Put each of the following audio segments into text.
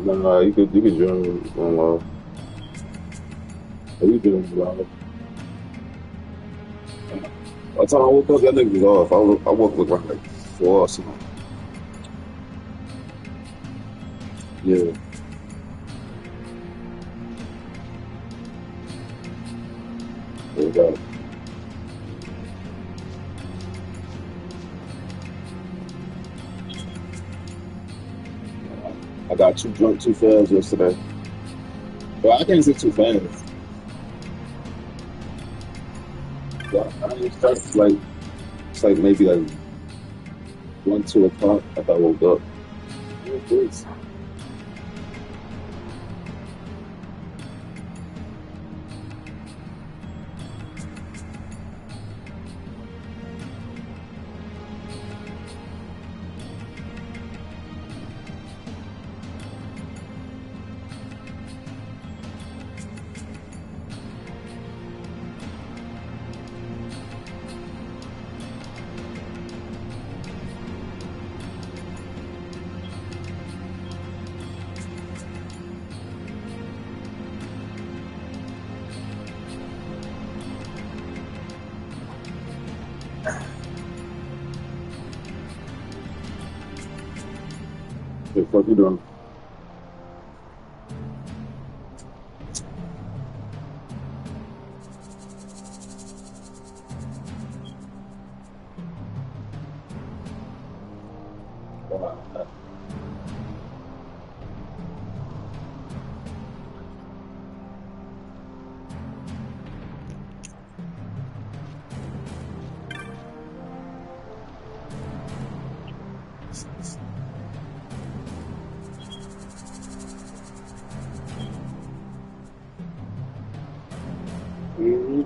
Nah, you could join on you doing live. By the time I woke up, that nigga was off. I woke up around like 4 or something. Yeah, there you go. I got two drunk, two fans yesterday. Well, I can't say two fans. But I mean, it's like maybe like 1, 2 o'clock after I woke up. Yeah, please. What the fuck you doing? Mhm.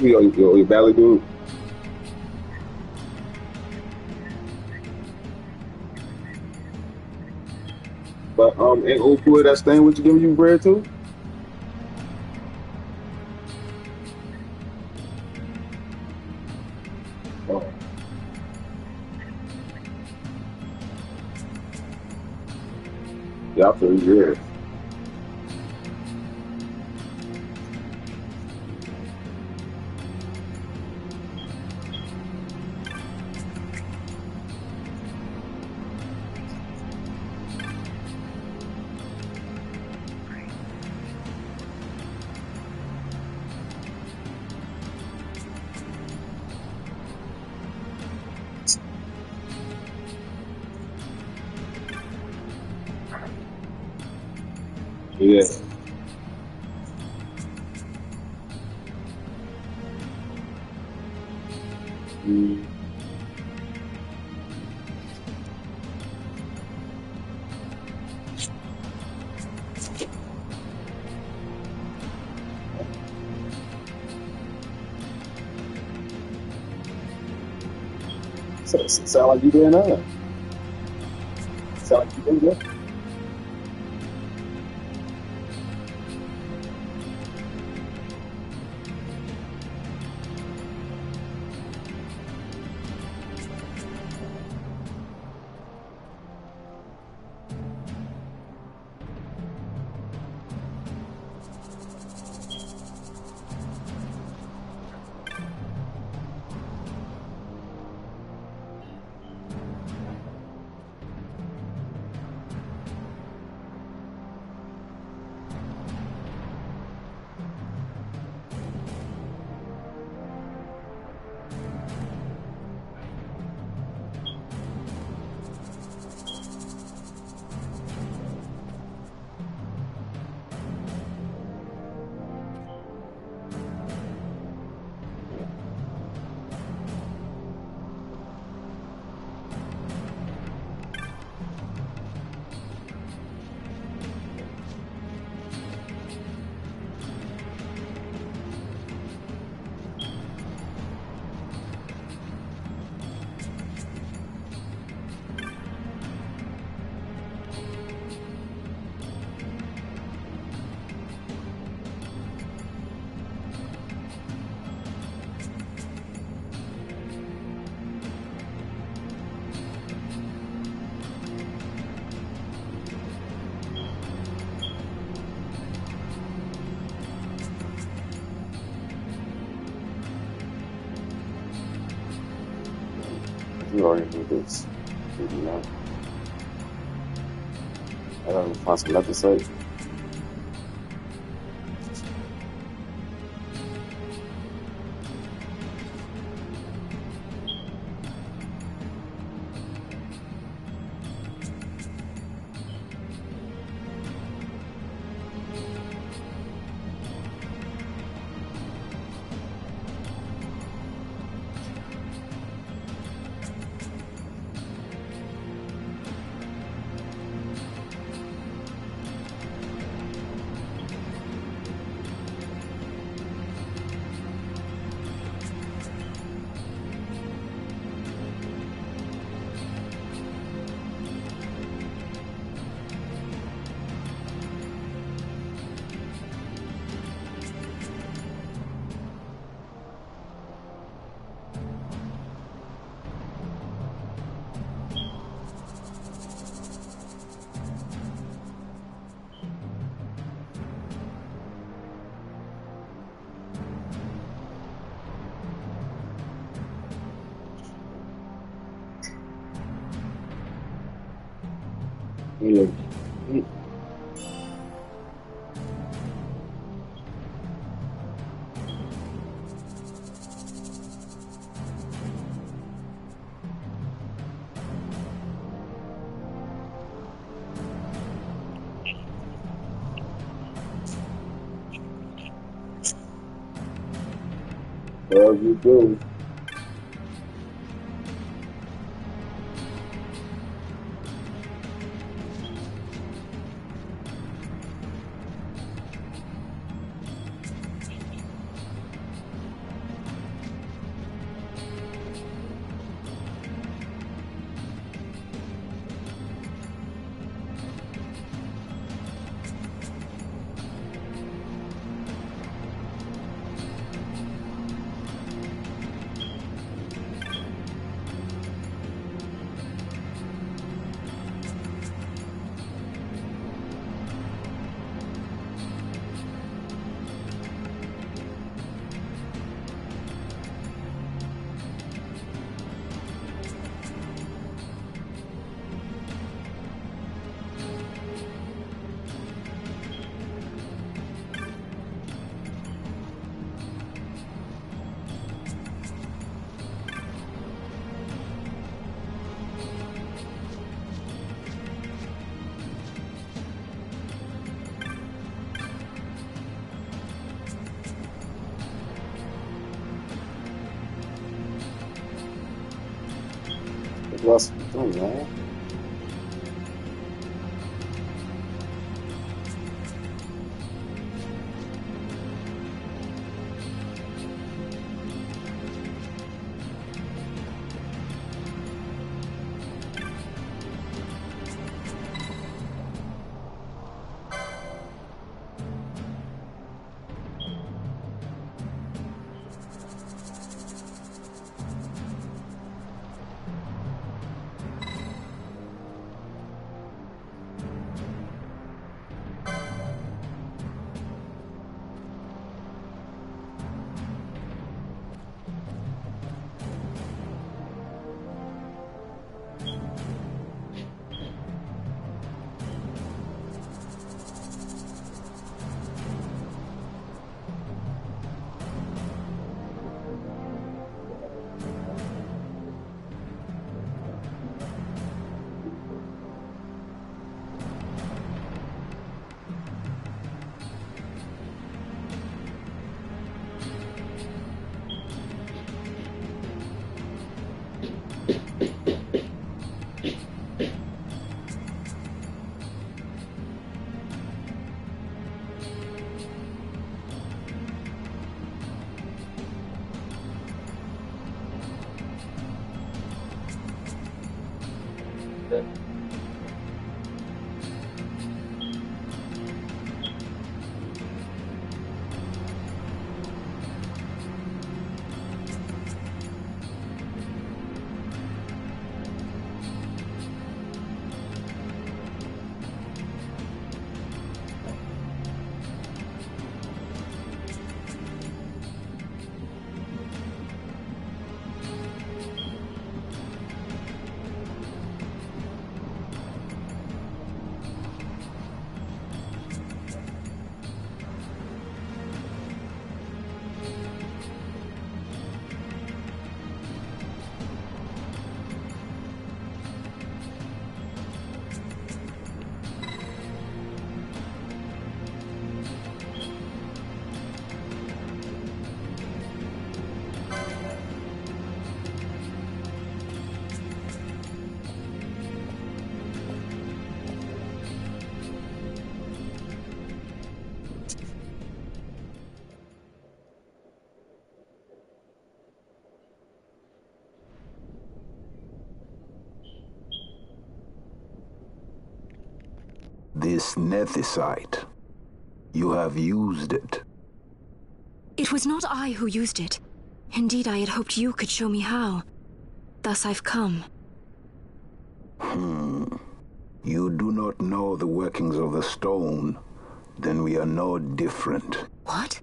Your belly dude. But ain't Oakwood that staying with you giving you bread too? Oh, yeah, I feel you. Yeah. Yeah. Mm. Sound like you doing that. Sound like you doing that. You already do this. You know, I gotta find some nothing to say. Yeah. Well, you do. Lost some man. This nethicite, you have used it. It was not I who used it. Indeed, I had hoped you could show me how. Thus I've come. You do not know the workings of the stone, then we are no different. What?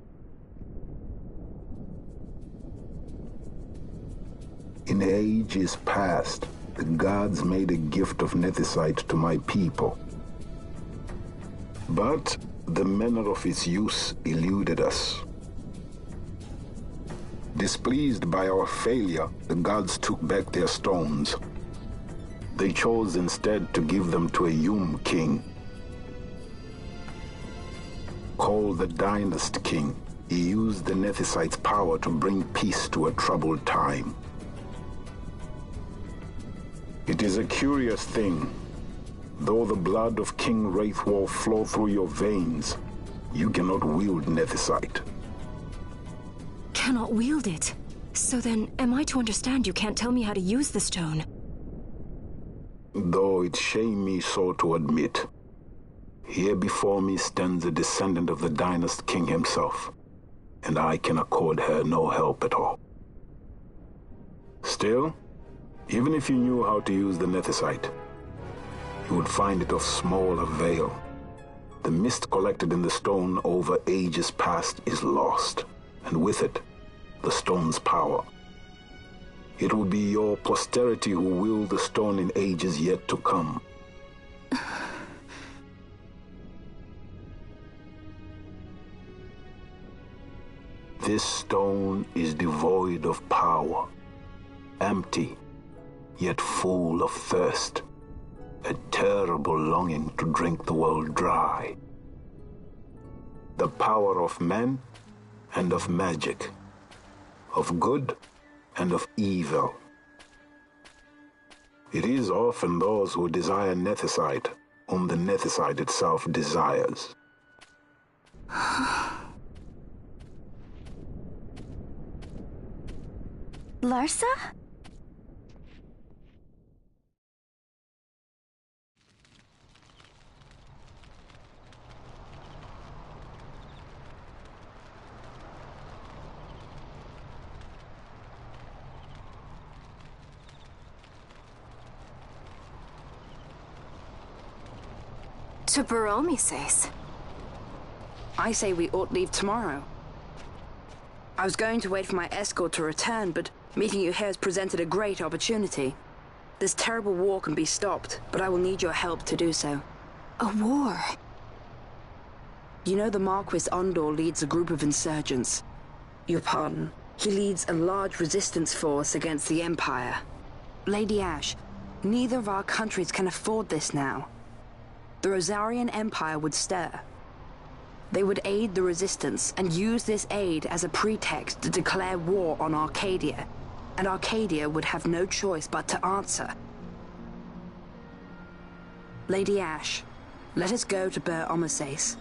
In ages past, the gods made a gift of nethicite to my people. But the manner of its use eluded us. Displeased by our failure, the gods took back their stones. They chose instead to give them to a Yum king. Called the Dynast King, he used the nethicite's power to bring peace to a troubled time. It is a curious thing. Though the blood of King Wraithwolf flow through your veins, you cannot wield nethicite. Cannot wield it? So then, am I to understand you can't tell me how to use the stone? Though it shame me so to admit, here before me stands a descendant of the Dynast King himself, and I can accord her no help at all. Still, even if you knew how to use the nethicite, you would find it of small avail. The mist collected in the stone over ages past is lost, and with it, the stone's power. It will be your posterity who wield the stone in ages yet to come. This stone is devoid of power, empty, yet full of thirst. A terrible longing to drink the world dry. The power of men and of magic, of good and of evil. It is often those who desire Nethicite whom the Nethicite itself desires. Larsa? To Baromises. I say we ought leave tomorrow. I was going to wait for my escort to return, but meeting you here has presented a great opportunity. This terrible war can be stopped, but I will need your help to do so. A war? You know the Marquis Ondor leads a group of insurgents. Your pardon. He leads a large resistance force against the Empire. Lady Ashe, neither of our countries can afford this now. The Rosarian Empire would stir. They would aid the resistance and use this aid as a pretext to declare war on Arcadia, and Arcadia would have no choice but to answer. Lady Ashe, let us go to Ber Omises.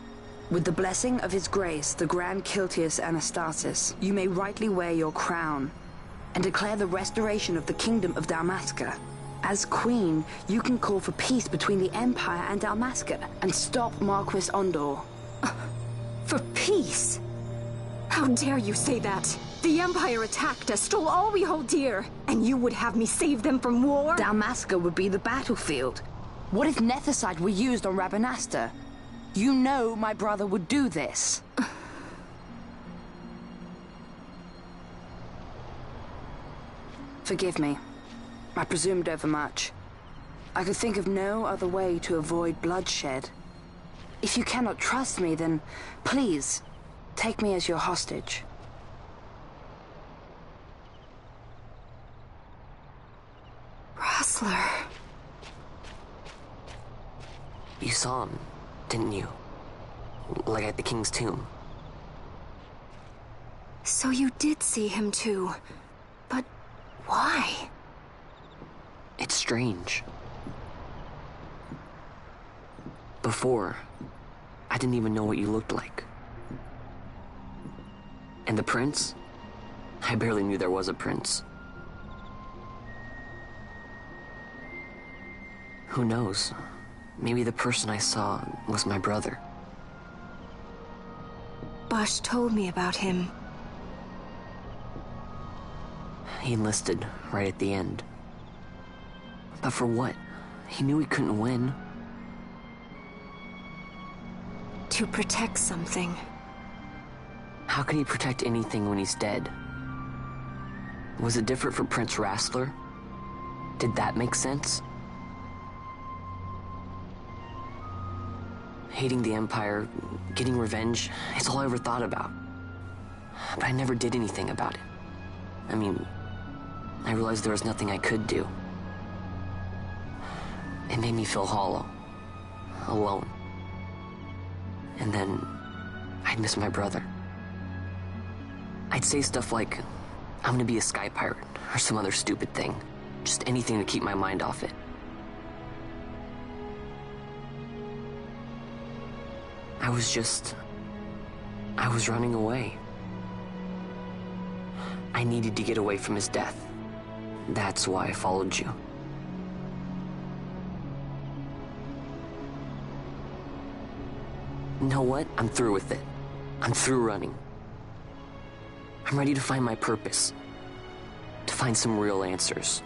With the blessing of His Grace, the Grand Kiltius Anastasis, you may rightly wear your crown and declare the restoration of the Kingdom of Dalmasca. As Queen, you can call for peace between the Empire and Dalmasca and stop Marquis Ondor. For peace? How dare you say that? The Empire attacked us, stole all we hold dear, and you would have me save them from war? Dalmasca would be the battlefield. What if Nethicite were used on Rabanastre? You know my brother would do this. Forgive me. I presumed overmuch. I could think of no other way to avoid bloodshed. If you cannot trust me, then please, take me as your hostage. Rustler. You saw him, didn't you? Like at the King's tomb. So you did see him too. But why? It's strange. Before, I didn't even know what you looked like. And the prince? I barely knew there was a prince. Who knows? Maybe the person I saw was my brother. Basch told me about him. He enlisted right at the end. But for what? He knew he couldn't win. To protect something. How can he protect anything when he's dead? Was it different for Prince Rastler? Did that make sense? Hating the Empire, getting revenge, it's all I ever thought about. But I never did anything about it. I mean, I realized there was nothing I could do. It made me feel hollow, alone. And then, I'd miss my brother. I'd say stuff like, I'm gonna be a sky pirate, or some other stupid thing. Just anything to keep my mind off it. I was running away. I needed to get away from his death. That's why I followed you. You know what? I'm through with it. I'm through running. I'm ready to find my purpose. To find some real answers.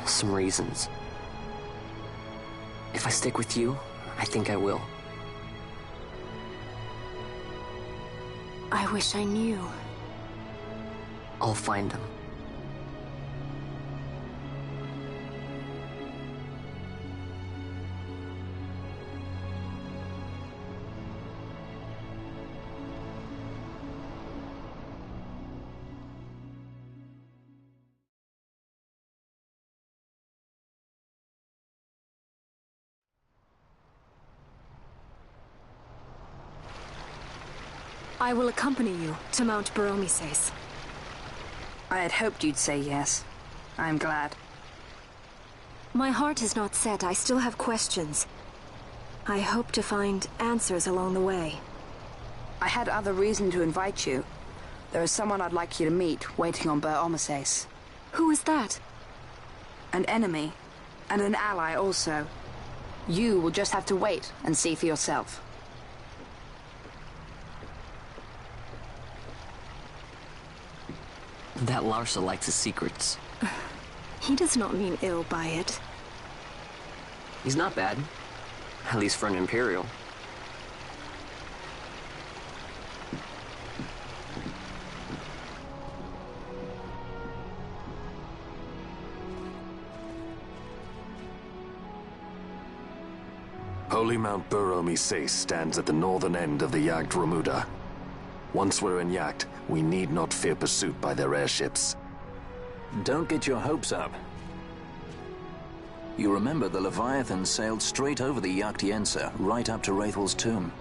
Some reasons. If I stick with you, I think I will. I wish I knew. I'll find him. I will accompany you to Mount I had hoped you'd say yes. I'm glad. My heart is not set. I still have questions. I hope to find answers along the way. I had other reason to invite you. There is someone I'd like you to meet, waiting on Bur Omises. Who is that? An enemy, and an ally also. You will just have to wait and see for yourself. That Larsa likes his secrets. He does not mean ill by it. He's not bad. At least for an Imperial. Holy Mount Bur Omises stands at the northern end of the Jagd Ramuda. Once we're in Jagd, we need not fear pursuit by their airships. Don't get your hopes up. You remember the Leviathan sailed straight over the Jagd Yensa, right up to Wraithel's tomb.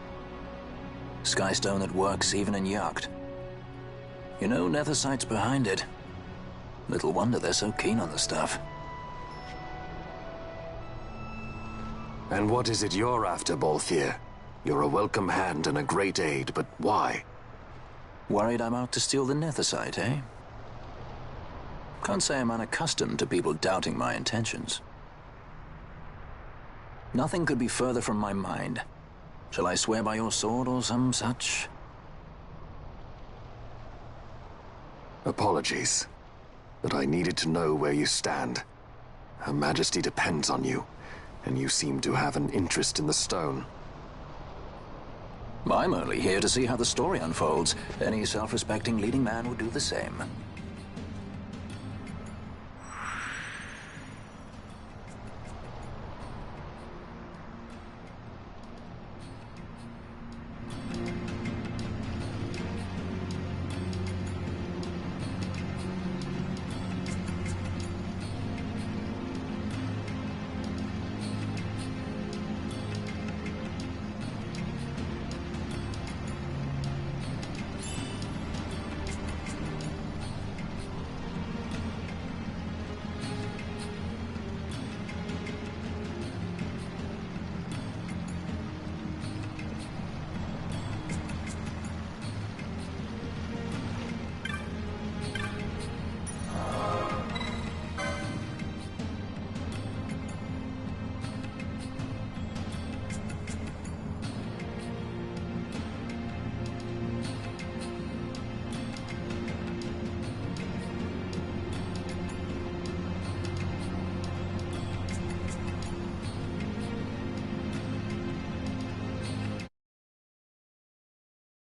Skystone that works even in Jagd. You know, Nethersight's behind it. Little wonder they're so keen on the stuff. And what is it you're after, Balthier? You're a welcome hand and a great aid, but why? Worried I'm out to steal the Nethersight, eh? Can't say I'm unaccustomed to people doubting my intentions. Nothing could be further from my mind. Shall I swear by your sword or some such? Apologies, but I needed to know where you stand. Her Majesty depends on you, and you seem to have an interest in the stone. I'm only here to see how the story unfolds. Any self-respecting leading man would do the same.